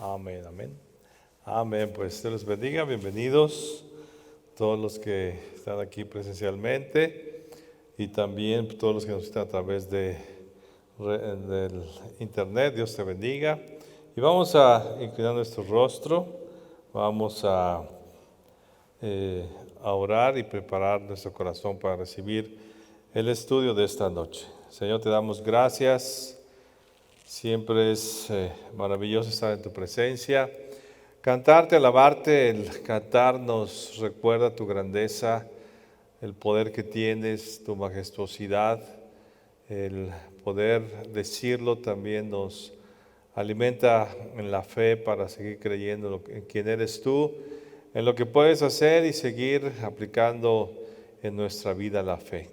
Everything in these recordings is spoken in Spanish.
Amén, amén. Amén, pues Dios los bendiga, bienvenidos todos los que están aquí presencialmente y también todos los que nos están a través del internet. Dios te bendiga. Y vamos a inclinar nuestro rostro, vamos a orar y preparar nuestro corazón para recibir el estudio de esta noche. Señor, te damos gracias. Siempre es maravilloso estar en tu presencia. Cantarte, alabarte, el cantar nos recuerda tu grandeza, el poder que tienes, tu majestuosidad. El poder decirlo también nos alimenta en la fe para seguir creyendo en quién eres tú, en lo que puedes hacer y seguir aplicando en nuestra vida la fe.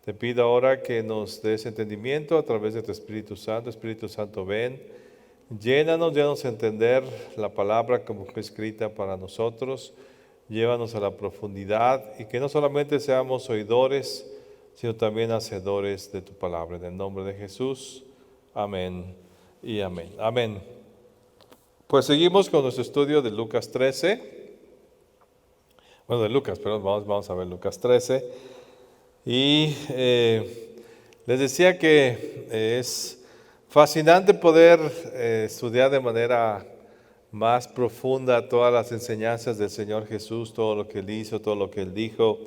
Te pido ahora que nos des entendimiento a través de tu Espíritu Santo. Espíritu Santo, ven, llénanos a entender la palabra como fue escrita para nosotros. Llévanos a la profundidad y que no solamente seamos oidores, sino también hacedores de tu palabra. En el nombre de Jesús, amén y amén. Amén. Pues seguimos con nuestro estudio de Lucas 13. Bueno, de Lucas, perdón, vamos a ver Lucas 13. Y les decía que es fascinante poder estudiar de manera más profunda todas las enseñanzas del Señor Jesús, todo lo que Él hizo, todo lo que Él dijo,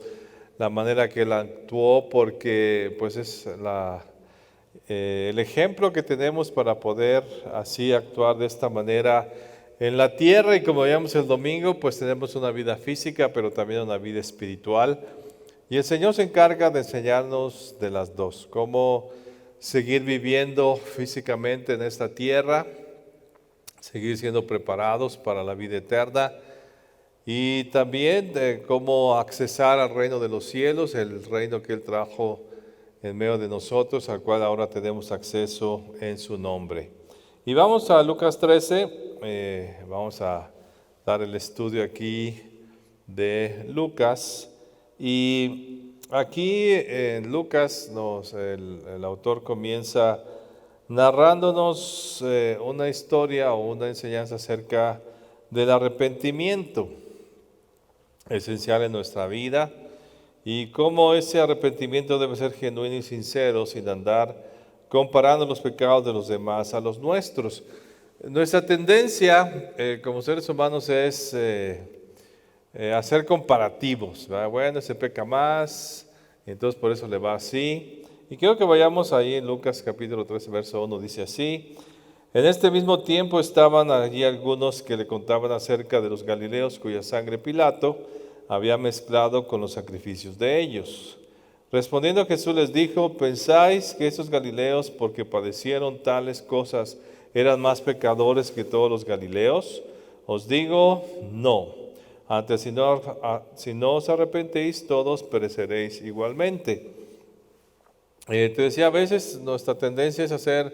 la manera que Él actuó, porque pues es el ejemplo que tenemos para poder así actuar de esta manera en la tierra. Y como veíamos el domingo, pues tenemos una vida física, pero también una vida espiritual. Y el Señor se encarga de enseñarnos de las dos, cómo seguir viviendo físicamente en esta tierra, seguir siendo preparados para la vida eterna y también de cómo accesar al reino de los cielos, el reino que Él trajo en medio de nosotros, al cual ahora tenemos acceso en su nombre. Y vamos a Lucas 13, vamos a dar el estudio aquí de Lucas. Y aquí en Lucas el autor comienza narrándonos una historia o una enseñanza acerca del arrepentimiento, esencial en nuestra vida, y cómo ese arrepentimiento debe ser genuino y sincero, sin andar comparando los pecados de los demás a los nuestros. Nuestra tendencia como seres humanos es hacer comparativos, ¿verdad? Bueno, se peca más, entonces por eso le va así. Y quiero que vayamos ahí en Lucas capítulo 13, verso 1, dice así: en este mismo tiempo estaban allí algunos que le contaban acerca de los galileos cuya sangre Pilato había mezclado con los sacrificios de ellos. Respondiendo Jesús les dijo: ¿pensáis que esos galileos, porque padecieron tales cosas, eran más pecadores que todos los galileos? Os digo, no. Antes, si no os arrepentéis, todos pereceréis igualmente. Te decía, a veces nuestra tendencia es hacer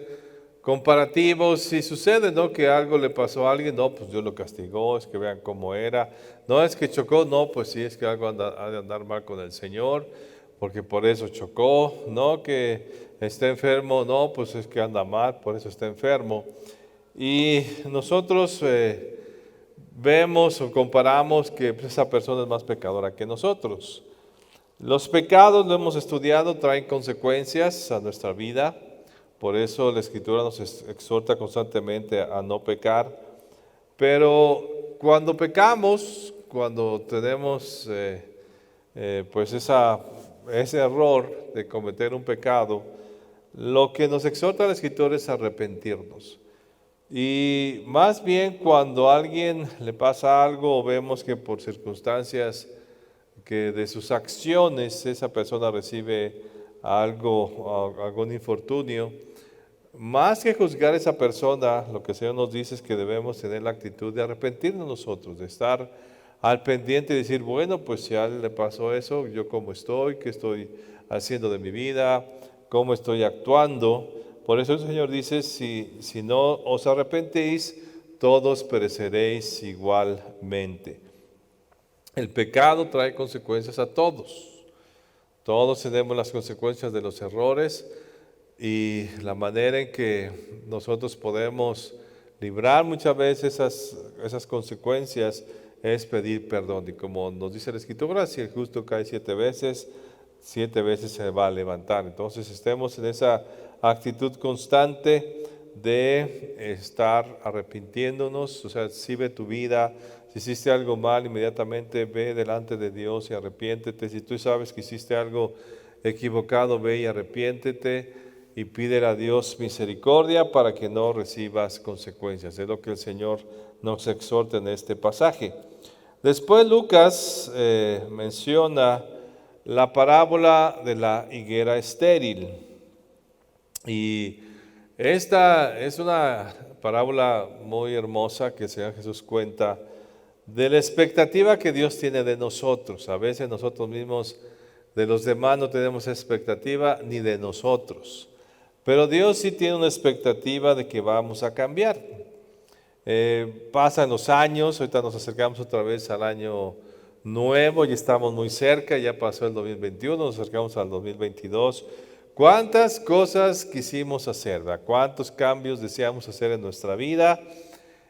comparativos. Si sucede, ¿no?, que algo le pasó a alguien, no, pues Dios lo castigó, es que vean cómo era. No, es que chocó, no, pues sí, es que algo ha de andar mal con el Señor, porque por eso chocó. No, que está enfermo, no, pues es que anda mal, por eso está enfermo. Y nosotros vemos o comparamos que esa persona es más pecadora que nosotros. Los pecados, lo hemos estudiado, traen consecuencias a nuestra vida. Por eso la Escritura nos exhorta constantemente a no pecar. Pero cuando pecamos, cuando tenemos pues ese error de cometer un pecado, lo que nos exhorta la Escritura es arrepentirnos. Y más bien cuando a alguien le pasa algo o vemos que por circunstancias que de sus acciones esa persona recibe algún infortunio, más que juzgar a esa persona, lo que el Señor nos dice es que debemos tener la actitud de arrepentirnos nosotros, de estar al pendiente y decir, bueno, pues si a él le pasó eso, yo cómo estoy, qué estoy haciendo de mi vida, cómo estoy actuando. Por eso el Señor dice, si no os arrepentéis, todos pereceréis igualmente. El pecado trae consecuencias a todos. Todos tenemos las consecuencias de los errores y la manera en que nosotros podemos librar muchas veces esas consecuencias es pedir perdón. Y como nos dice la Escritura, si el justo cae 7 veces se va a levantar. Entonces estemos en esa actitud constante de estar arrepintiéndonos. O sea, si ve tu vida, si hiciste algo mal, inmediatamente ve delante de Dios y arrepiéntete. Si tú sabes que hiciste algo equivocado, ve y arrepiéntete y pídele a Dios misericordia para que no recibas consecuencias. Es lo que el Señor nos exhorta en este pasaje. Después Lucas menciona la parábola de la higuera estéril. Y esta es una parábola muy hermosa que el Señor Jesús cuenta de la expectativa que Dios tiene de nosotros. A veces nosotros mismos de los demás no tenemos expectativa ni de nosotros. Pero Dios sí tiene una expectativa de que vamos a cambiar. Pasan los años, ahorita nos acercamos otra vez al año nuevo, ya estamos muy cerca, ya pasó el 2021, nos acercamos al 2022. ¿Cuántas cosas quisimos hacer? ¿Verdad? ¿Cuántos cambios deseamos hacer en nuestra vida?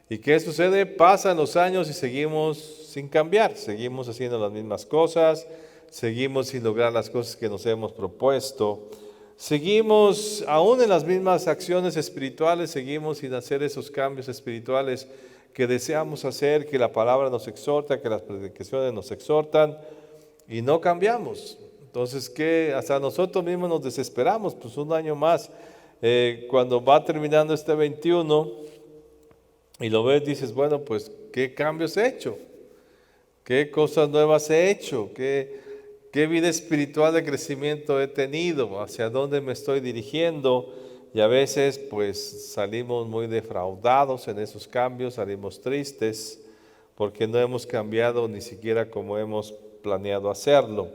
¿Y qué sucede? Pasan los años y seguimos sin cambiar, seguimos haciendo las mismas cosas, seguimos sin lograr las cosas que nos hemos propuesto. Seguimos, aún en las mismas acciones espirituales, seguimos sin hacer esos cambios espirituales que deseamos hacer, que la palabra nos exhorta, que las predicaciones nos exhortan, y no cambiamos. Entonces, ¿qué? Hasta nosotros mismos nos desesperamos, pues un año más. Cuando va terminando este 21 y lo ves, dices, bueno, pues, ¿qué cambios he hecho? ¿Qué cosas nuevas he hecho? ¿Qué vida espiritual de crecimiento he tenido? ¿Hacia dónde me estoy dirigiendo? Y a veces pues salimos muy defraudados en esos cambios, salimos tristes porque no hemos cambiado ni siquiera como hemos planeado hacerlo.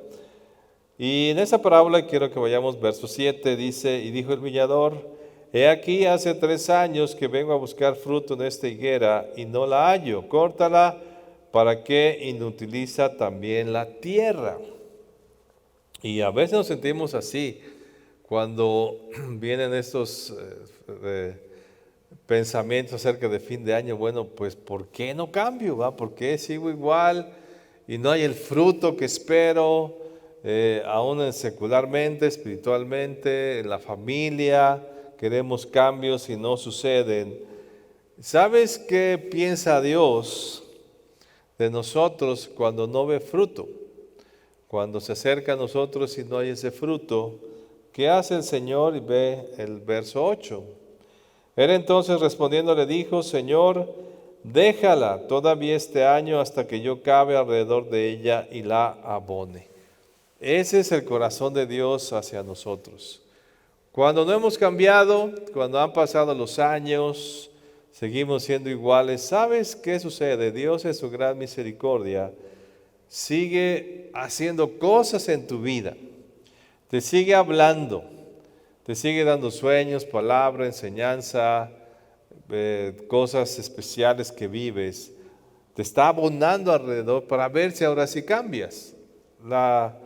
Y en esa parábola quiero que vayamos verso 7, dice, y dijo el viñador, he aquí hace 3 años que vengo a buscar fruto en esta higuera y no la hallo, córtala para que inutiliza también la tierra. Y a veces nos sentimos así cuando vienen estos pensamientos acerca de fin de año. Bueno, pues ¿por qué no cambio? ¿Va? ¿Por qué sigo igual y no hay el fruto que espero? Aún secularmente, espiritualmente, en la familia, queremos cambios y no suceden. ¿Sabes qué piensa Dios de nosotros cuando no ve fruto? Cuando se acerca a nosotros y no hay ese fruto, ¿qué hace el Señor? Y ve el verso 8. Él entonces respondiendo le dijo, Señor, déjala todavía este año hasta que yo cabe alrededor de ella y la abone. Ese es el corazón de Dios hacia nosotros. Cuando no hemos cambiado, cuando han pasado los años, seguimos siendo iguales, ¿sabes qué sucede? Dios en su gran misericordia sigue haciendo cosas en tu vida, te sigue hablando, te sigue dando sueños, palabra, enseñanza, cosas especiales que vives, te está abonando alrededor para ver si ahora sí cambias. La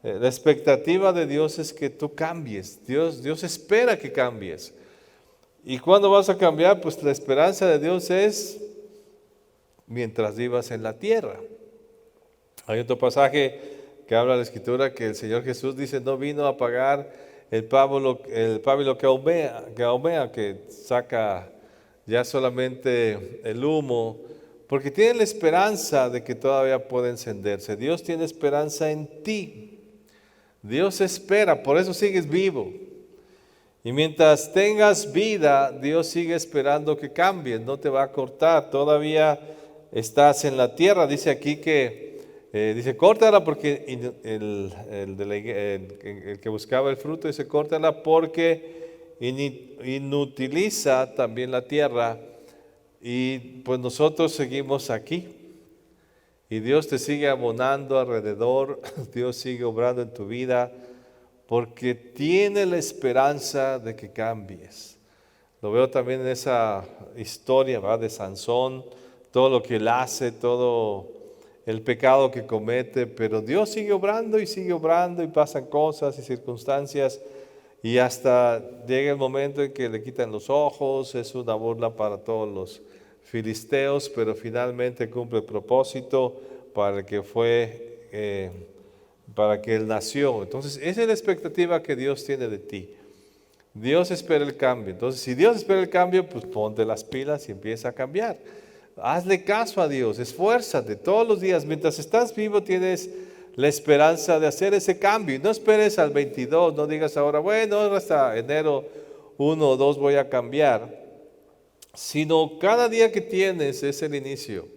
expectativa de Dios es que tú cambies, Dios espera que cambies. ¿Y cuándo vas a cambiar? Pues la esperanza de Dios es mientras vivas en la tierra. Hay otro pasaje que habla de la Escritura que el Señor Jesús dice, no vino a apagar el pábilo que ahumea, que saca ya solamente el humo, porque tiene la esperanza de que todavía puede encenderse. Dios tiene esperanza en ti. Dios espera, por eso sigues vivo. Y mientras tengas vida, Dios sigue esperando que cambies, no te va a cortar, todavía estás en la tierra. Dice aquí que dice, córtala porque el que buscaba el fruto dice, córtala porque inutiliza también la tierra. Y pues nosotros seguimos aquí. Y Dios te sigue abonando alrededor, Dios sigue obrando en tu vida, porque tiene la esperanza de que cambies. Lo veo también en esa historia, ¿verdad?, de Sansón, todo lo que él hace, todo el pecado que comete, pero Dios sigue obrando y pasan cosas y circunstancias y hasta llega el momento en que le quitan los ojos, es una burla para todos los filisteos, pero finalmente cumple el propósito para el que para que él nació. Entonces, esa es la expectativa que Dios tiene de ti. Dios espera el cambio. Entonces, si Dios espera el cambio, pues ponte las pilas y empieza a cambiar. Hazle caso a Dios, esfuérzate todos los días. Mientras estás vivo tienes la esperanza de hacer ese cambio. Y no esperes al 22, no digas ahora, bueno, hasta enero 1 o 2 voy a cambiar. Sino cada día que tienes es el inicio,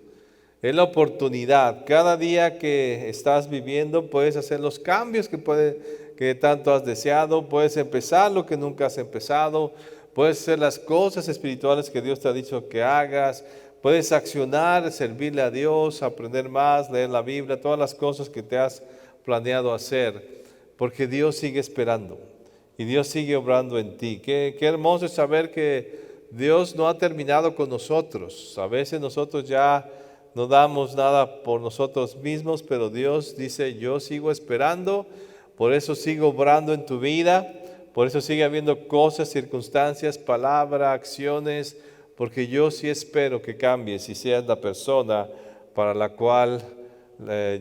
es la oportunidad. Cada día que estás viviendo puedes hacer los cambios que tanto has deseado, puedes empezar lo que nunca has empezado, puedes hacer las cosas espirituales que Dios te ha dicho que hagas, puedes accionar, servirle a Dios, aprender más, leer la Biblia, todas las cosas que te has planeado hacer, porque Dios sigue esperando y Dios sigue obrando en ti. Qué hermoso es saber que Dios no ha terminado con nosotros. A veces nosotros ya no damos nada por nosotros mismos, pero Dios dice, yo sigo esperando, por eso sigo obrando en tu vida, por eso sigue habiendo cosas, circunstancias, palabras, acciones, porque yo sí espero que cambies y seas la persona para la cual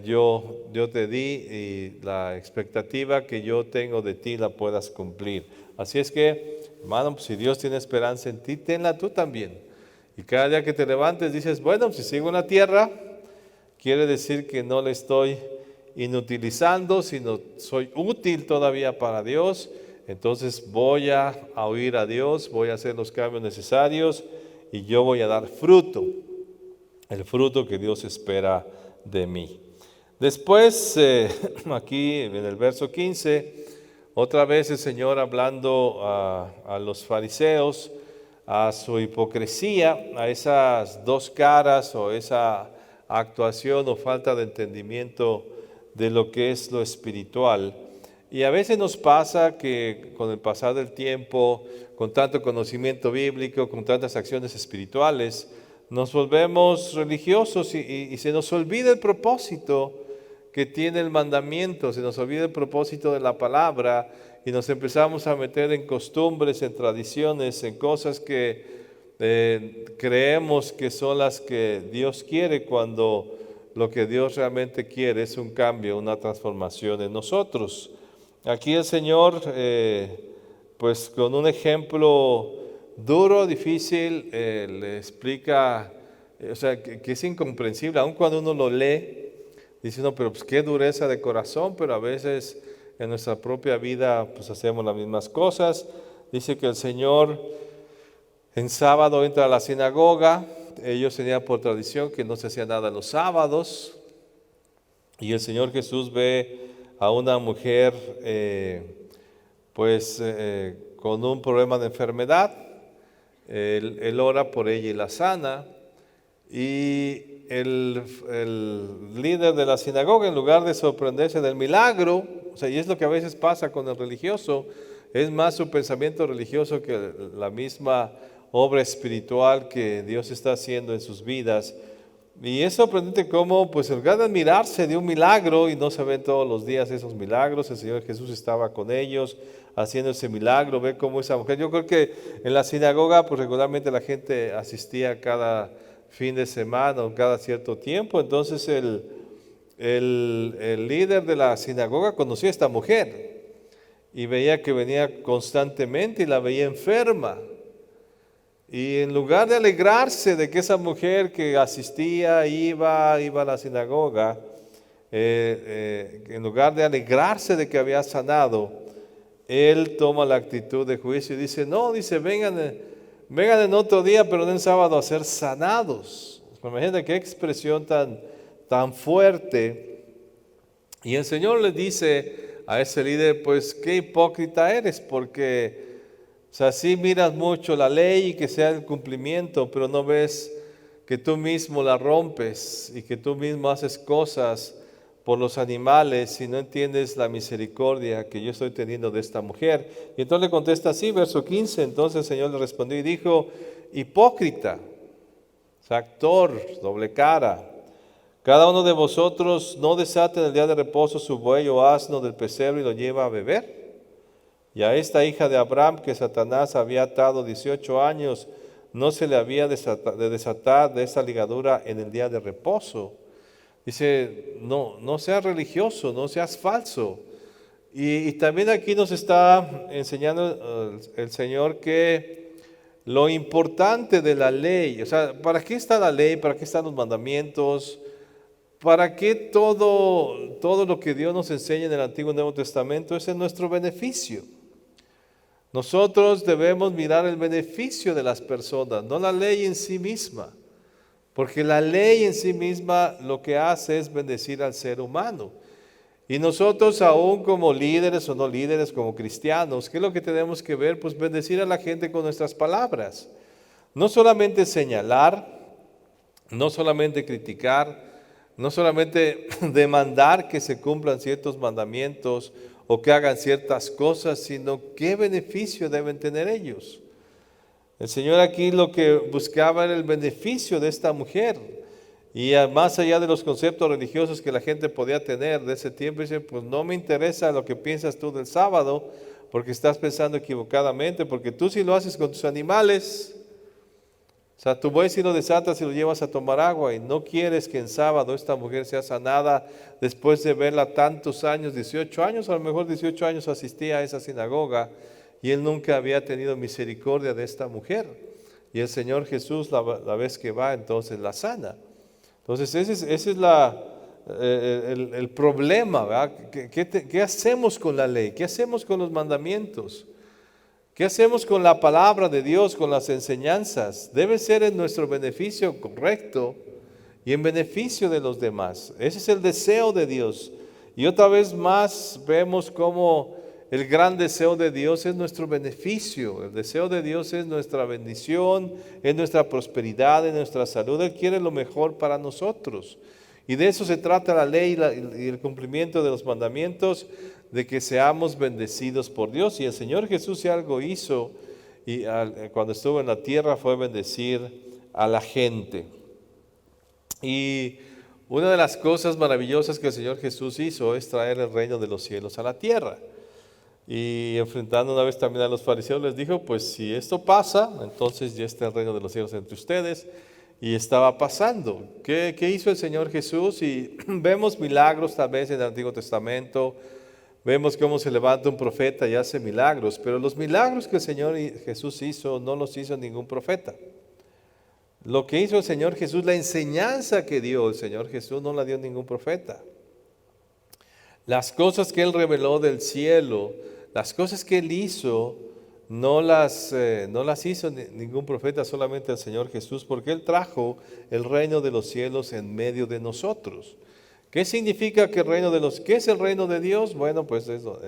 yo te di y la expectativa que yo tengo de ti la puedas cumplir. Así es que, hermano, pues, si Dios tiene esperanza en ti, tenla tú también. Y cada día que te levantes dices, bueno, si sigo en la tierra, quiere decir que no le estoy inutilizando, sino soy útil todavía para Dios. Entonces voy a oír a Dios, voy a hacer los cambios necesarios y yo voy a dar fruto, el fruto que Dios espera de mí. Después, aquí en el verso 15, otra vez el Señor hablando a los fariseos, a su hipocresía, a esas dos caras o esa actuación o falta de entendimiento de lo que es lo espiritual. Y a veces nos pasa que con el pasar del tiempo, con tanto conocimiento bíblico, con tantas acciones espirituales, nos volvemos religiosos y se nos olvida el propósito que tiene el mandamiento, se nos olvida el propósito de la palabra y nos empezamos a meter en costumbres, en tradiciones, en cosas que creemos que son las que Dios quiere, cuando lo que Dios realmente quiere es un cambio, una transformación en nosotros. Aquí el Señor, pues con un ejemplo duro, difícil, le explica, o sea, que es incomprensible, aun cuando uno lo lee, dice uno, pero pues qué dureza de corazón, pero a veces en nuestra propia vida pues hacemos las mismas cosas. Dice que el Señor en sábado entra a la sinagoga, ellos tenían por tradición que no se hacía nada los sábados, y el Señor Jesús ve a una mujer con un problema de enfermedad. Él ora por ella y la sana, y el líder de la sinagoga, en lugar de sorprenderse del milagro, o sea, y es lo que a veces pasa con el religioso, es más su pensamiento religioso que la misma obra espiritual que Dios está haciendo en sus vidas. Y es sorprendente cómo, pues, en lugar de admirarse de un milagro, y no se ven todos los días esos milagros, el Señor Jesús estaba con ellos haciendo ese milagro. Ve cómo esa mujer, yo creo que en la sinagoga, pues regularmente la gente asistía cada fin de semana o cada cierto tiempo. Entonces el líder de la sinagoga conocía a esta mujer y veía que venía constantemente y la veía enferma. Y en lugar de alegrarse de que esa mujer que asistía, iba a la sinagoga, en lugar de alegrarse de que había sanado, él toma la actitud de juicio y dice, no, dice, vengan en otro día, pero no en sábado, a ser sanados. Imagínate qué expresión tan fuerte. Y el Señor le dice a ese líder, pues qué hipócrita eres, porque o sea, sí miras mucho la ley y que sea el cumplimiento, pero no ves que tú mismo la rompes y que tú mismo haces cosas por los animales y no entiendes la misericordia que yo estoy teniendo de esta mujer. Y entonces le contesta así, verso 15, entonces el Señor le respondió y dijo, hipócrita, o sea, actor, doble cara, cada uno de vosotros no desata en el día de reposo su buey o asno del pesebre y lo lleva a beber. Y a esta hija de Abraham que Satanás había atado 18 años, no se le había de desatar de esa ligadura en el día de reposo. Dice, no seas religioso, no seas falso. Y también aquí nos está enseñando el Señor que lo importante de la ley, o sea, ¿para qué está la ley? ¿Para qué están los mandamientos? ¿Para qué todo lo que Dios nos enseña en el Antiguo y Nuevo Testamento es en nuestro beneficio? Nosotros debemos mirar el beneficio de las personas, no la ley en sí misma. Porque la ley en sí misma lo que hace es bendecir al ser humano. Y nosotros aún como líderes o no líderes, como cristianos, ¿qué es lo que tenemos que ver? Pues bendecir a la gente con nuestras palabras. No solamente señalar, no solamente criticar, no solamente demandar que se cumplan ciertos mandamientos o que hagan ciertas cosas, sino qué beneficio deben tener ellos. El Señor aquí lo que buscaba era el beneficio de esta mujer. Y más allá de los conceptos religiosos que la gente podía tener de ese tiempo, dice, pues no me interesa lo que piensas tú del sábado, porque estás pensando equivocadamente, porque tú sí lo haces con tus animales. O sea, tu buey si lo desatas y lo llevas a tomar agua y no quieres que en sábado esta mujer sea sanada después de verla tantos años, 18 años, a lo mejor 18 años asistía a esa sinagoga y él nunca había tenido misericordia de esta mujer. Y el Señor Jesús la vez que va entonces la sana. Entonces ese es el problema, ¿verdad? ¿Qué hacemos con la ley? ¿Qué hacemos con los mandamientos? ¿Qué hacemos con la palabra de Dios, con las enseñanzas? Debe ser en nuestro beneficio correcto y en beneficio de los demás. Ese es el deseo de Dios. Y otra vez más vemos cómo el gran deseo de Dios es nuestro beneficio. El deseo de Dios es nuestra bendición, es nuestra prosperidad, es nuestra salud. Él quiere lo mejor para nosotros. Y de eso se trata la ley y el cumplimiento de los mandamientos, de que seamos bendecidos por Dios. Y el Señor Jesús si algo hizo y cuando estuvo en la tierra fue bendecir a la gente. Y una de las cosas maravillosas que el Señor Jesús hizo es traer el reino de los cielos a la tierra. Y enfrentando una vez también a los fariseos les dijo, pues si esto pasa, entonces ya está el reino de los cielos entre ustedes. Y estaba pasando. ¿Qué hizo el Señor Jesús? Y vemos milagros tal vez en el Antiguo Testamento. Vemos cómo se levanta un profeta y hace milagros. Pero los milagros que el Señor Jesús hizo, no los hizo ningún profeta. Lo que hizo el Señor Jesús, la enseñanza que dio el Señor Jesús, no la dio ningún profeta. Las cosas que Él reveló del cielo, las cosas que Él hizo, no las hizo ningún profeta, solamente el Señor Jesús, porque Él trajo el reino de los cielos en medio de nosotros. ¿Qué significa que qué es el reino de Dios? Bueno, pues eso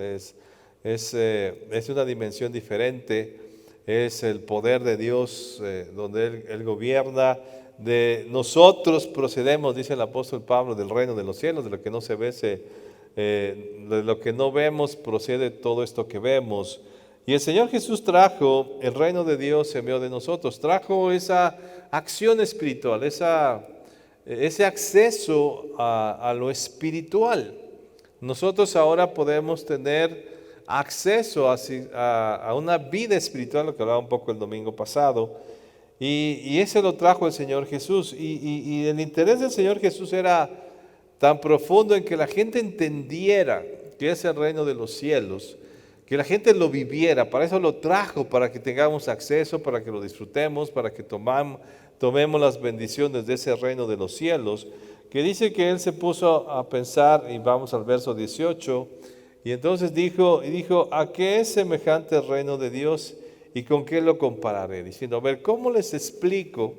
es una dimensión diferente, es el poder de Dios donde Él gobierna. De nosotros procedemos, dice el apóstol Pablo, del reino de los cielos, de lo que no se ve, de lo que no vemos procede todo esto que vemos. Y el Señor Jesús trajo el reino de Dios en medio de nosotros, trajo esa acción espiritual, ese acceso a lo espiritual. Nosotros ahora podemos tener acceso a una vida espiritual, lo que hablaba un poco el domingo pasado, y ese lo trajo el Señor Jesús. Y el interés del Señor Jesús era tan profundo en que la gente entendiera que es el reino de los cielos, que la gente lo viviera. Para eso lo trajo, para que tengamos acceso, para que lo disfrutemos, para que tomemos las bendiciones de ese reino de los cielos, que dice que Él se puso a pensar, y vamos al verso 18, y entonces dijo, ¿a qué es semejante el reino de Dios y con qué lo compararé? Diciendo, a ver, ¿cómo les explico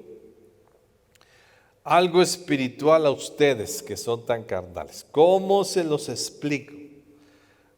algo espiritual a ustedes que son tan carnales? ¿Cómo se los explico?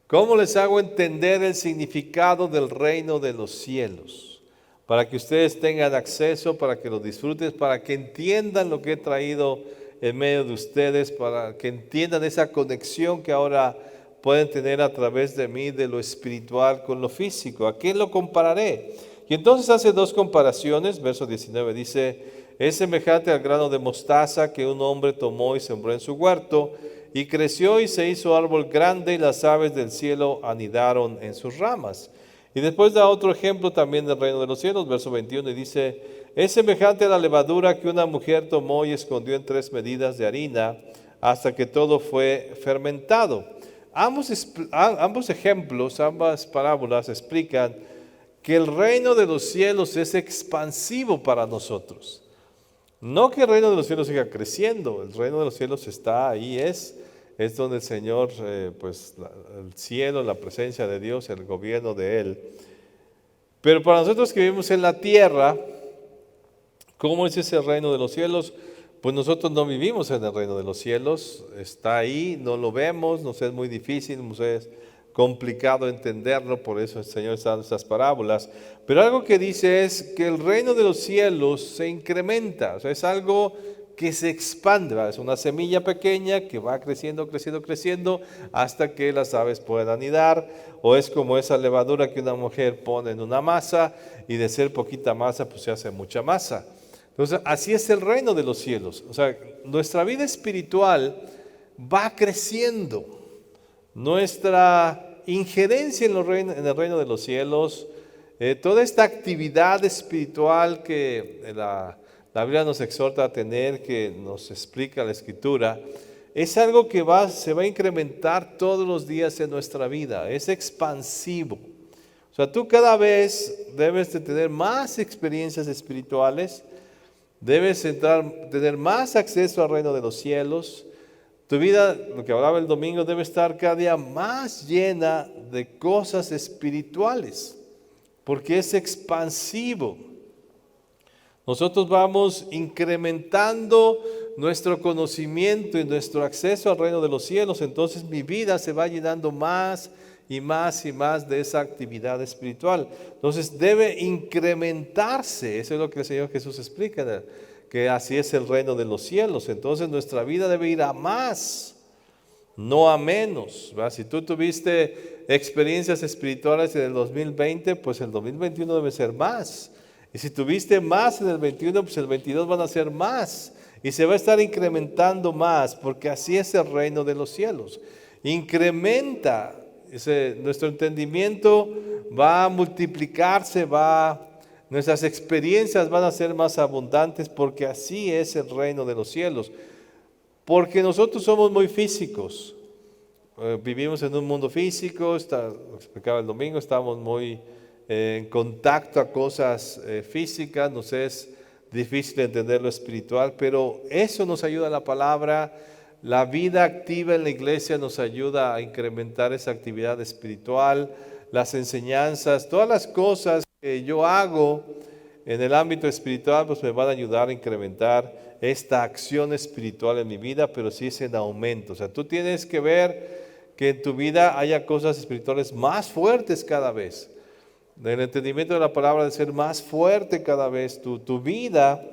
¿Cómo les hago entender el significado del reino de los cielos? Para que ustedes tengan acceso, para que lo disfruten, para que entiendan lo que he traído en medio de ustedes, para que entiendan esa conexión que ahora pueden tener a través de mí, de lo espiritual con lo físico. ¿A quién lo compararé? Y entonces hace dos comparaciones. Verso 19 dice, es semejante al grano de mostaza que un hombre tomó y sembró en su huerto, y creció y se hizo árbol grande, y las aves del cielo anidaron en sus ramas. Y después da otro ejemplo también del reino de los cielos, verso 21, y dice, es semejante a la levadura que una mujer tomó y escondió en 3 medidas de harina hasta que todo fue fermentado. Ambos ejemplos, ambas parábolas explican que el reino de los cielos es expansivo para nosotros. No que el reino de los cielos siga creciendo, el reino de los cielos está ahí, es donde el Señor, el cielo, la presencia de Dios, el gobierno de Él. Pero para nosotros que vivimos en la tierra, ¿cómo es ese reino de los cielos? Pues nosotros no vivimos en el reino de los cielos, está ahí, no lo vemos, nos es muy difícil, nos es complicado entenderlo, por eso el Señor está dando estas parábolas. Pero algo que dice es que el reino de los cielos se incrementa, o sea, es algo que se expande, ¿verdad? Es una semilla pequeña que va creciendo, creciendo, creciendo hasta que las aves puedan anidar, o es como esa levadura que una mujer pone en una masa y de ser poquita masa pues se hace mucha masa. Entonces así es el reino de los cielos, o sea, nuestra vida espiritual va creciendo, nuestra injerencia en el reino de los cielos, toda esta actividad espiritual que la Biblia nos exhorta a tener, que nos explica la Escritura, es algo que se va a incrementar todos los días en nuestra vida, es expansivo. O sea, tú cada vez debes de tener más experiencias espirituales, debes tener más acceso al reino de los cielos. Tu vida, lo que hablaba el domingo, debe estar cada día más llena de cosas espirituales, porque es expansivo. Nosotros vamos incrementando nuestro conocimiento y nuestro acceso al reino de los cielos, entonces mi vida se va llenando más y más y más de esa actividad espiritual. Entonces debe incrementarse, eso es lo que el Señor Jesús explica, que así es el reino de los cielos. Entonces nuestra vida debe ir a más, no a menos, ¿verdad? Si tú tuviste experiencias espirituales en el 2020, pues el 2021 debe ser más. Y si tuviste más en el 21, pues el 22 van a ser más. Y se va a estar incrementando más, porque así es el reino de los cielos. Incrementa, nuestro entendimiento va a multiplicarse, nuestras experiencias van a ser más abundantes, porque así es el reino de los cielos. Porque nosotros somos muy físicos. Vivimos en un mundo físico, lo explicaba el domingo, estamos muy en contacto a cosas físicas, nos es difícil entender lo espiritual, pero eso nos ayuda a la palabra. La vida activa en la iglesia nos ayuda a incrementar esa actividad espiritual, las enseñanzas, todas las cosas que yo hago en el ámbito espiritual pues me van a ayudar a incrementar esta acción espiritual en mi vida, pero sí es en aumento. O sea, tú tienes que ver que en tu vida haya cosas espirituales más fuertes cada vez. El entendimiento de la palabra debe ser más fuerte cada vez. Tu vida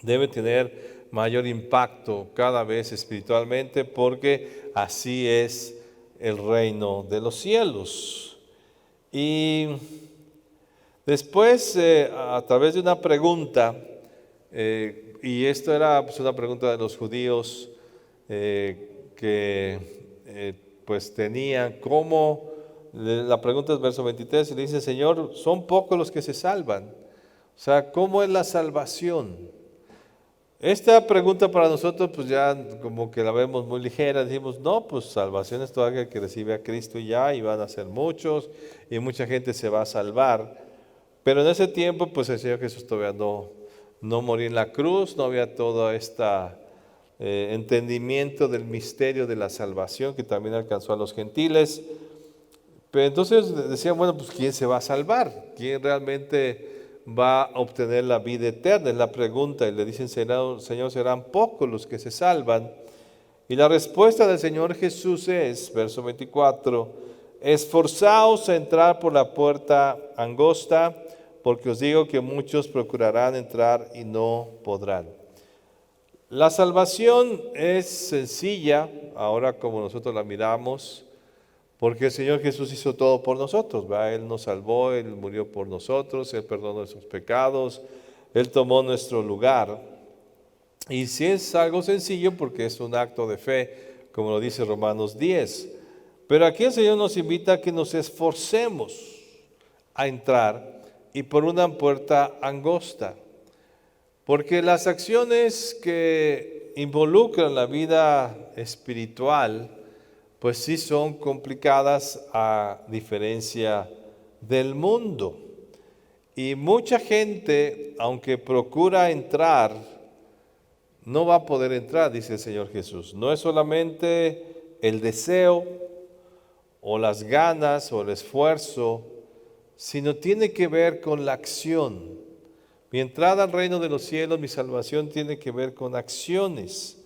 debe tener mayor impacto cada vez espiritualmente, porque así es el reino de los cielos. Y después, a través de una pregunta, y esto era pues, una pregunta de los judíos que pues tenían cómo. La pregunta es verso 23 y le dice, Señor, son pocos los que se salvan. O sea, ¿cómo es la salvación? Esta pregunta para nosotros pues ya como que la vemos muy ligera. Decimos, no, pues salvación es todo aquel que recibe a Cristo y ya, y van a ser muchos, y mucha gente se va a salvar. Pero en ese tiempo pues el Señor Jesús todavía no moría en la cruz, no había todo este entendimiento del misterio de la salvación que también alcanzó a los gentiles. Pero entonces decían, bueno, pues ¿quién se va a salvar? ¿Quién realmente va a obtener la vida eterna? Es la pregunta. Y le dicen, Señor, serán pocos los que se salvan. Y la respuesta del Señor Jesús es, verso 24, esforzaos a entrar por la puerta angosta, porque os digo que muchos procurarán entrar y no podrán. La salvación es sencilla, ahora como nosotros la miramos, porque el Señor Jesús hizo todo por nosotros, ¿verdad? Él nos salvó, Él murió por nosotros, Él perdonó nuestros pecados, Él tomó nuestro lugar. Y sí es algo sencillo porque es un acto de fe, como lo dice Romanos 10. Pero aquí el Señor nos invita a que nos esforcemos. a entrar y por una puerta angosta. Porque las acciones que involucran la vida espiritual, pues sí son complicadas a diferencia del mundo. Y mucha gente, aunque procura entrar, no va a poder entrar, dice el Señor Jesús. No es solamente el deseo o las ganas o el esfuerzo, sino tiene que ver con la acción. Mi entrada al reino de los cielos, mi salvación tiene que ver con acciones.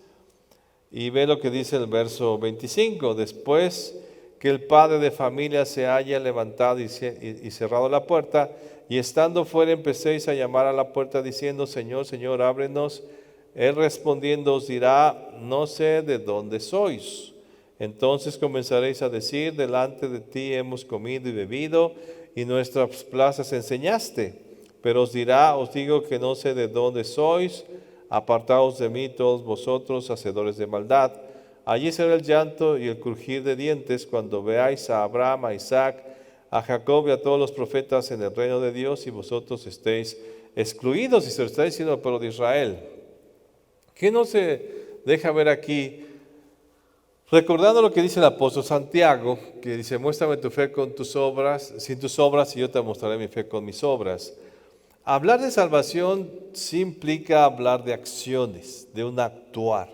Y ve lo que dice el verso 25. Después que el padre de familia se haya levantado y cerrado la puerta, y estando fuera empecéis a llamar a la puerta diciendo, Señor, Señor, ábrenos. Él respondiendo os dirá, no sé de dónde sois. Entonces comenzaréis a decir, delante de ti hemos comido y bebido, y nuestras plazas enseñaste. Pero os dirá, os digo que no sé de dónde sois, apartaos de mí todos vosotros, hacedores de maldad. Allí será el llanto y el crujir de dientes cuando veáis a Abraham, a Isaac, a Jacob y a todos los profetas en el reino de Dios y vosotros estéis excluidos. Y se lo está diciendo al pueblo de Israel. ¿Qué no se deja ver aquí? Recordando lo que dice el apóstol Santiago, que dice, muéstrame tu fe con tus obras, sin tus obras, y yo te mostraré mi fe con mis obras. Hablar de salvación sí implica hablar de acciones, de un actuar.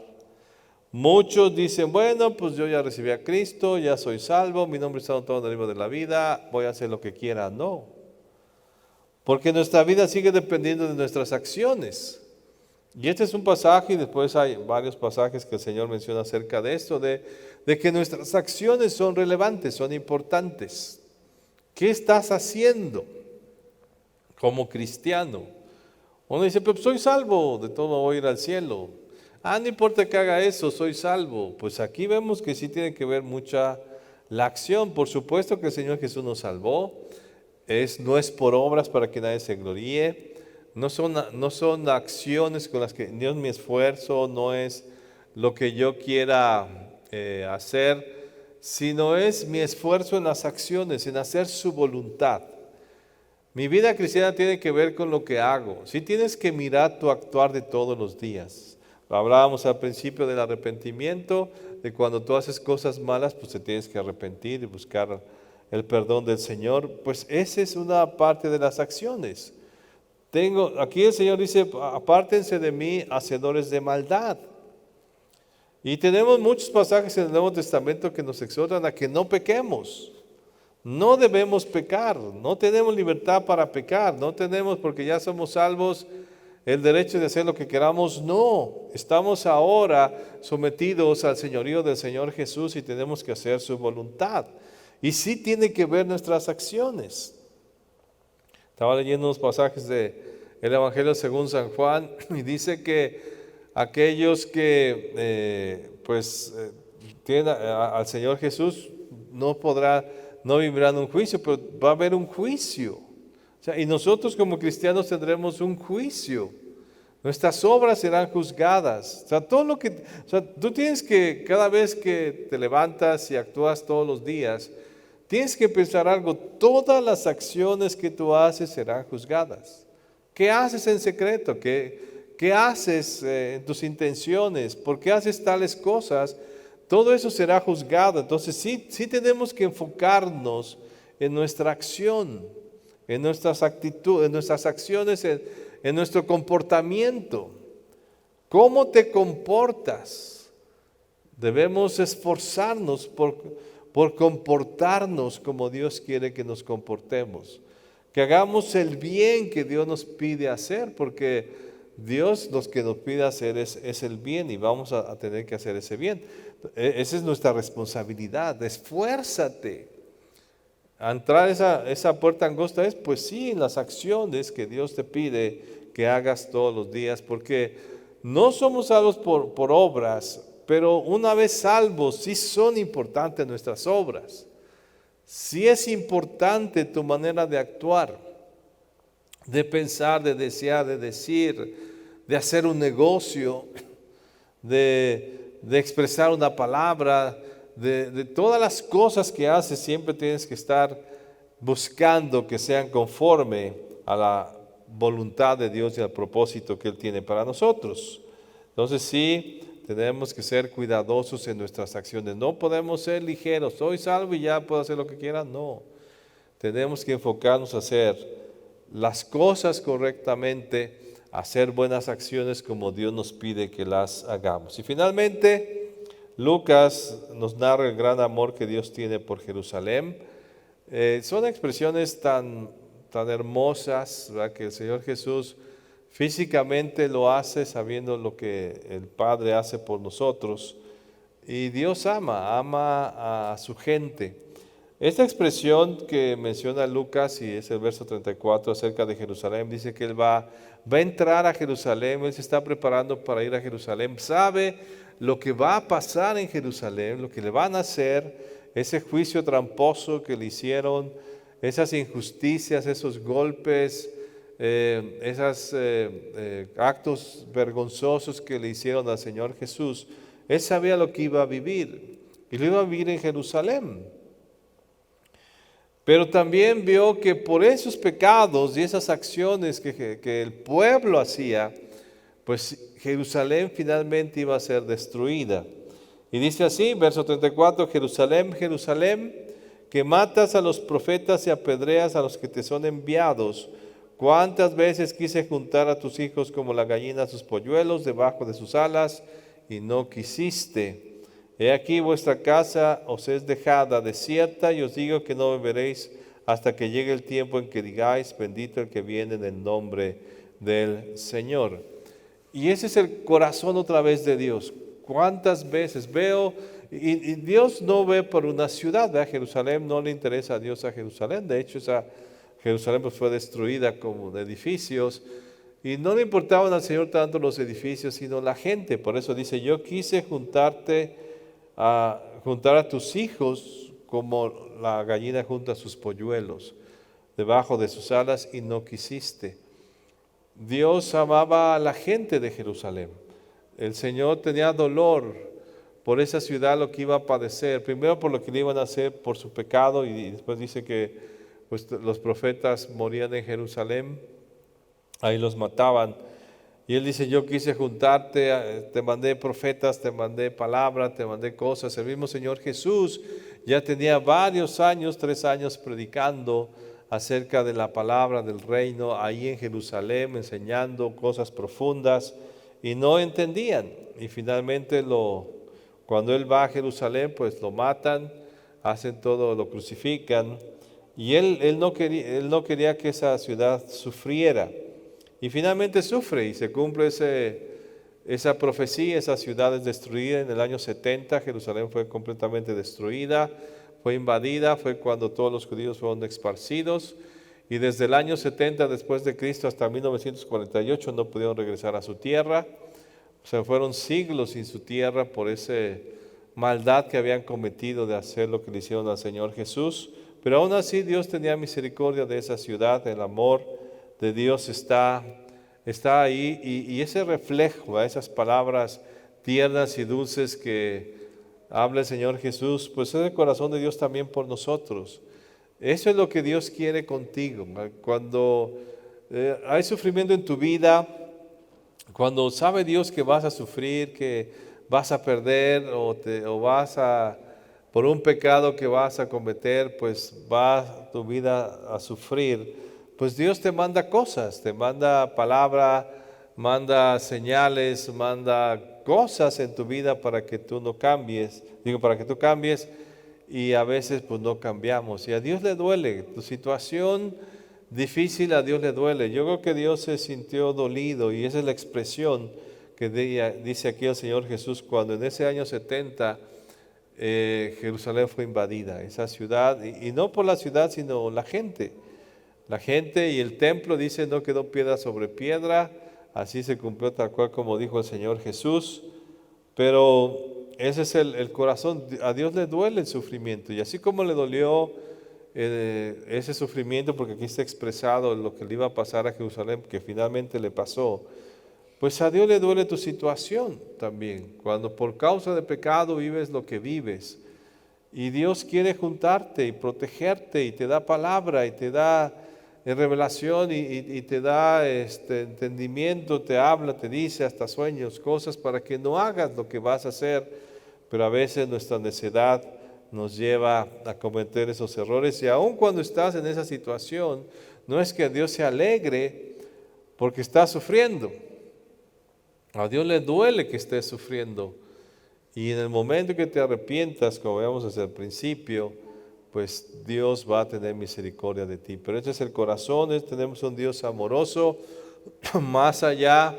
Muchos dicen, bueno, pues yo ya recibí a Cristo, ya soy salvo, mi nombre está anotado en el libro de la vida, voy a hacer lo que quiera. No, porque nuestra vida sigue dependiendo de nuestras acciones. Y este es un pasaje, y después hay varios pasajes que el Señor menciona acerca de esto, de que nuestras acciones son relevantes, son importantes. ¿Qué estás haciendo como cristiano? Uno dice, pero soy salvo, de todo voy a ir al cielo. No importa que haga eso, soy salvo. Pues aquí vemos que sí tiene que ver mucha la acción. Por supuesto que el Señor Jesús nos salvó. No es por obras para que nadie se gloríe. No son acciones con las que, no es mi esfuerzo, no es lo que yo quiera hacer, sino es mi esfuerzo en las acciones, en hacer su voluntad. Mi vida cristiana tiene que ver con lo que hago. Sí tienes que mirar tu actuar de todos los días. Hablábamos al principio del arrepentimiento, de cuando tú haces cosas malas, pues te tienes que arrepentir y buscar el perdón del Señor. Pues esa es una parte de las acciones. Aquí el Señor dice, apártense de mí, hacedores de maldad. Y tenemos muchos pasajes en el Nuevo Testamento que nos exhortan a que no pequemos. No debemos pecar, no tenemos libertad para pecar, no tenemos, porque ya somos salvos, el derecho de hacer lo que queramos. No, estamos ahora sometidos al señorío del Señor Jesús y tenemos que hacer su voluntad. Y sí tiene que ver nuestras acciones. Estaba leyendo unos pasajes del Evangelio según San Juan y dice que aquellos que tienen al Señor Jesús no vivirán un juicio, pero va a haber un juicio. O sea, y nosotros como cristianos tendremos un juicio. Nuestras obras serán juzgadas. O sea, tú tienes que, cada vez que te levantas y actúas todos los días, tienes que pensar algo, todas las acciones que tú haces serán juzgadas. ¿Qué haces en secreto? ¿Qué haces en tus intenciones? ¿Por qué haces tales cosas? Todo eso será juzgado. Entonces sí tenemos que enfocarnos en nuestra acción, en nuestras actitudes, en nuestras acciones, en nuestro comportamiento. ¿Cómo te comportas? Debemos esforzarnos por comportarnos como Dios quiere que nos comportemos. Que hagamos el bien que Dios nos pide hacer, porque Dios lo que nos pide hacer es el bien y vamos a tener que hacer ese bien. Esa es nuestra responsabilidad. Esfuérzate. A entrar esa puerta angosta pues sí, las acciones que Dios te pide que hagas todos los días, porque no somos salvos por obras, pero una vez salvos sí son importantes nuestras obras. Sí es importante tu manera de actuar, de pensar, de desear, de decir, de hacer un negocio, de expresar una palabra, de todas las cosas que haces, siempre tienes que estar buscando que sean conforme a la voluntad de Dios y al propósito que Él tiene para nosotros. Entonces sí, tenemos que ser cuidadosos en nuestras acciones. No podemos ser ligeros. Soy salvo y ya puedo hacer lo que quiera. No. Tenemos que enfocarnos a hacer las cosas correctamente, a hacer buenas acciones como Dios nos pide que las hagamos. Y finalmente, Lucas nos narra el gran amor que Dios tiene por Jerusalén. Son expresiones tan hermosas, ¿verdad? Que el Señor Jesús físicamente lo hace sabiendo lo que el Padre hace por nosotros. Y Dios ama a su gente. Esta expresión que menciona Lucas, y es el verso 34 acerca de Jerusalén, dice que Él va a entrar a Jerusalén, Él se está preparando para ir a Jerusalén, sabe lo que va a pasar en Jerusalén, lo que le van a hacer, ese juicio tramposo que le hicieron, esas injusticias, esos golpes, esos actos vergonzosos que le hicieron al Señor Jesús. Él sabía lo que iba a vivir, y lo iba a vivir en Jerusalén. Pero también vio que por esos pecados y esas acciones que el pueblo hacía, pues Jerusalén finalmente iba a ser destruida. Y dice así, verso 34, Jerusalén, Jerusalén, que matas a los profetas y apedreas a los que te son enviados. ¿Cuántas veces quise juntar a tus hijos como la gallina a sus polluelos debajo de sus alas y no quisiste? He aquí vuestra casa os es dejada desierta y os digo que no beberéis hasta que llegue el tiempo en que digáis, bendito el que viene en el nombre del Señor. Y ese es el corazón otra vez de Dios. ¿Cuántas veces veo? Y Dios no ve por una ciudad, ¿verdad? Jerusalén no le interesa a Dios a Jerusalén. De hecho, esa Jerusalén pues fue destruida como de edificios. Y no le importaban al Señor tanto los edificios, sino la gente. Por eso dice, yo quise juntar a tus hijos como la gallina junta sus polluelos debajo de sus alas y no quisiste. Dios amaba a la gente de Jerusalén. El Señor tenía dolor por esa ciudad, lo que iba a padecer. Primero por lo que le iban a hacer por su pecado y después dice que pues, los profetas morían en Jerusalén. Ahí los mataban. Y Él dice, yo quise juntarte, te mandé profetas, te mandé palabra, te mandé cosas. El mismo Señor Jesús ya tenía varios años, 3 años predicando acerca de la palabra del reino ahí en Jerusalén, enseñando cosas profundas y no entendían. Y finalmente cuando Él va a Jerusalén, pues lo matan, hacen todo, lo crucifican. Y él no quería que esa ciudad sufriera. Y finalmente sufre y se cumple esa profecía, esa ciudad es destruida en el año 70, Jerusalén fue completamente destruida, fue invadida, fue cuando todos los judíos fueron esparcidos y desde el año 70 después de Cristo hasta 1948 no pudieron regresar a su tierra, se fueron siglos sin su tierra por esa maldad que habían cometido de hacer lo que le hicieron al Señor Jesús, pero aún así Dios tenía misericordia de esa ciudad, el amor de Dios está ahí y ese reflejo, esas palabras tiernas y dulces que habla el Señor Jesús, pues es el corazón de Dios también por nosotros. Eso es lo que Dios quiere contigo. Cuando hay sufrimiento en tu vida, cuando sabe Dios que vas a sufrir, que vas a perder o vas por un pecado que vas a cometer, pues va tu vida a sufrir, pues Dios te manda cosas, te manda palabra, manda señales, manda cosas en tu vida para que tú no cambies, para que tú cambies y a veces pues no cambiamos y a Dios le duele, tu situación difícil a Dios le duele. Yo creo que Dios se sintió dolido y esa es la expresión que dice aquí el Señor Jesús cuando en ese año 70 Jerusalén fue invadida, esa ciudad, y no por la ciudad sino la gente y el templo dice no quedó piedra sobre piedra, así se cumplió tal cual como dijo el Señor Jesús, pero ese es el corazón, a Dios le duele el sufrimiento y así como le dolió ese sufrimiento, porque aquí está expresado lo que le iba a pasar a Jerusalén, que finalmente le pasó, pues a Dios le duele tu situación también, cuando por causa de pecado vives lo que vives. Y Dios quiere juntarte y protegerte y te da palabra y te da revelación y te da entendimiento, te habla, te dice hasta sueños, cosas para que no hagas lo que vas a hacer. Pero a veces nuestra necedad nos lleva a cometer esos errores. Y aun cuando estás en esa situación, no es que Dios se alegre porque estás sufriendo. A Dios le duele que estés sufriendo. Y en el momento que te arrepientas, como vemos desde el principio, pues Dios va a tener misericordia de ti. Pero este es el corazón, tenemos un Dios amoroso, más allá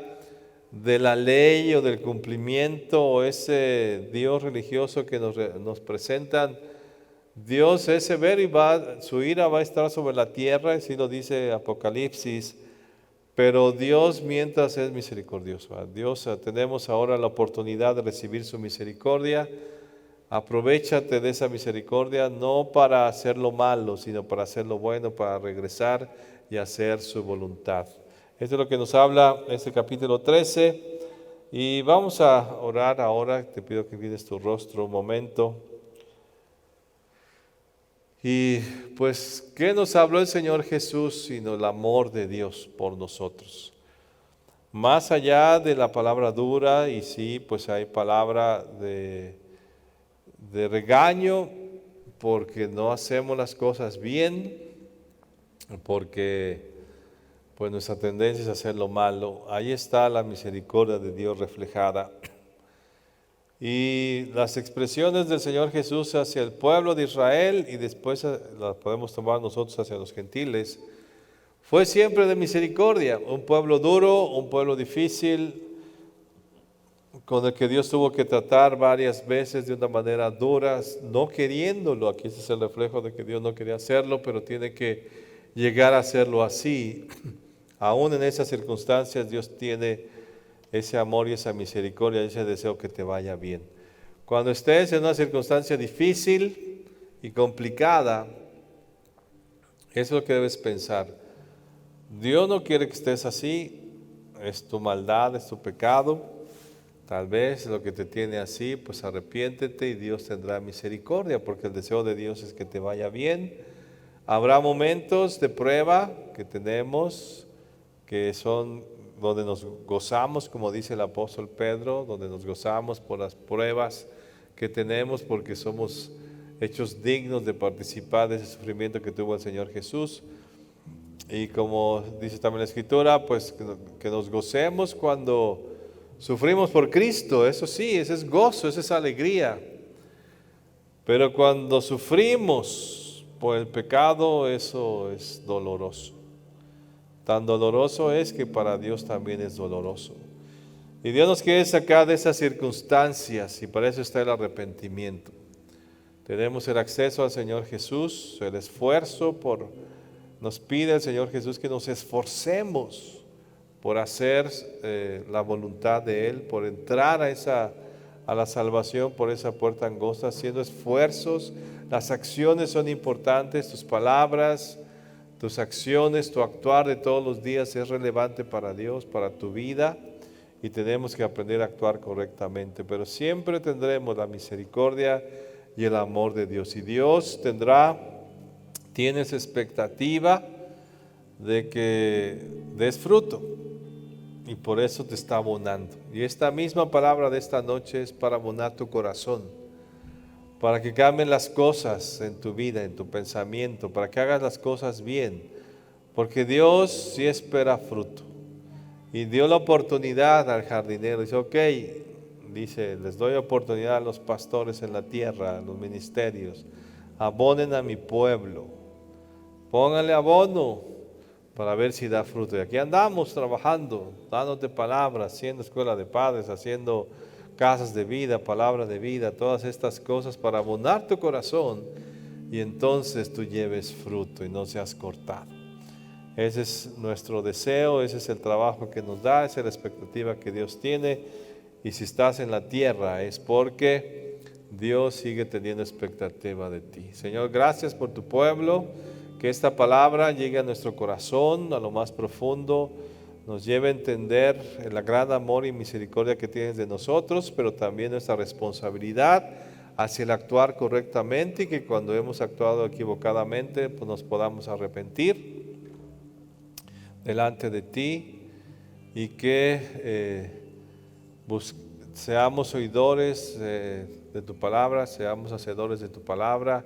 de la ley o del cumplimiento o ese Dios religioso que nos presentan. Dios es severo y su ira va a estar sobre la tierra, así lo dice Apocalipsis. Pero Dios mientras es misericordioso. Dios, tenemos ahora la oportunidad de recibir su misericordia. Aprovéchate de esa misericordia, no para hacer lo malo, sino para hacer lo bueno, para regresar y hacer su voluntad. Esto es lo que nos habla este capítulo 13. Y vamos a orar ahora. Te pido que inclines tu rostro un momento. Y pues, ¿qué nos habló el Señor Jesús sino el amor de Dios por nosotros? Más allá de la palabra dura, y sí, pues hay palabra de regaño, porque no hacemos las cosas bien, porque pues nuestra tendencia es hacer lo malo. Ahí está la misericordia de Dios reflejada. Y las expresiones del Señor Jesús hacia el pueblo de Israel, y después las podemos tomar nosotros hacia los gentiles, fue siempre de misericordia. Un pueblo duro, un pueblo difícil, con el que Dios tuvo que tratar varias veces de una manera dura, no queriéndolo. Aquí ese es el reflejo de que Dios no quería hacerlo, pero tiene que llegar a hacerlo así. Aún en esas circunstancias Dios tiene ese amor y esa misericordia, ese deseo que te vaya bien. Cuando estés en una circunstancia difícil y complicada, eso es lo que debes pensar. Dios no quiere que estés así, es tu maldad, es tu pecado. Tal vez lo que te tiene así, pues arrepiéntete y Dios tendrá misericordia, porque el deseo de Dios es que te vaya bien. Habrá momentos de prueba que tenemos, que son donde nos gozamos, como dice el apóstol Pedro, donde nos gozamos por las pruebas que tenemos, porque somos hechos dignos de participar de ese sufrimiento que tuvo el Señor Jesús. Y como dice también la Escritura, pues que nos gocemos cuando sufrimos por Cristo. Eso sí, ese es gozo, esa es alegría. Pero cuando sufrimos por el pecado, eso es doloroso. Tan doloroso es que para Dios también es doloroso. Y Dios nos quiere sacar de esas circunstancias, y para eso está el arrepentimiento. Tenemos el acceso al Señor Jesús, el esfuerzo nos pide el Señor Jesús que nos esforcemos por hacer la voluntad de Él, por entrar a la salvación por esa puerta angosta, haciendo esfuerzos. Las acciones son importantes, tus palabras, tus acciones, tu actuar de todos los días es relevante para Dios, para tu vida, y tenemos que aprender a actuar correctamente. Pero siempre tendremos la misericordia y el amor de Dios. Y Dios tienes expectativa de que des fruto, y por eso te está abonando. Y esta misma palabra de esta noche es para abonar tu corazón, para que cambien las cosas en tu vida, en tu pensamiento, para que hagas las cosas bien, porque Dios sí espera fruto. Y dio la oportunidad al jardinero, dice, ok, dice, les doy oportunidad a los pastores en la tierra, a los ministerios, abonen a mi pueblo, pónganle abono para ver si da fruto. Y aquí andamos trabajando, dándote palabras, haciendo escuela de padres, haciendo casas de vida, palabra de vida, todas estas cosas para abonar tu corazón, y entonces tú lleves fruto y no seas cortado. Ese es nuestro deseo, ese es el trabajo que nos da, esa es la expectativa que Dios tiene. Y si estás en la tierra es porque Dios sigue teniendo expectativa de ti. Señor, gracias por tu pueblo, que esta palabra llegue a nuestro corazón, a lo más profundo, nos lleve a entender el gran amor y misericordia que tienes de nosotros, pero también nuestra responsabilidad hacia el actuar correctamente y que cuando hemos actuado equivocadamente pues nos podamos arrepentir delante de ti y que seamos oidores de tu palabra, seamos hacedores de tu palabra,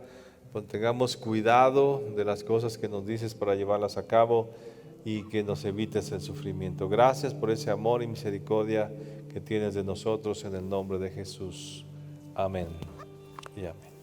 pues tengamos cuidado de las cosas que nos dices para llevarlas a cabo y que nos evites el sufrimiento. Gracias por ese amor y misericordia que tienes de nosotros en el nombre de Jesús. Amén y amén.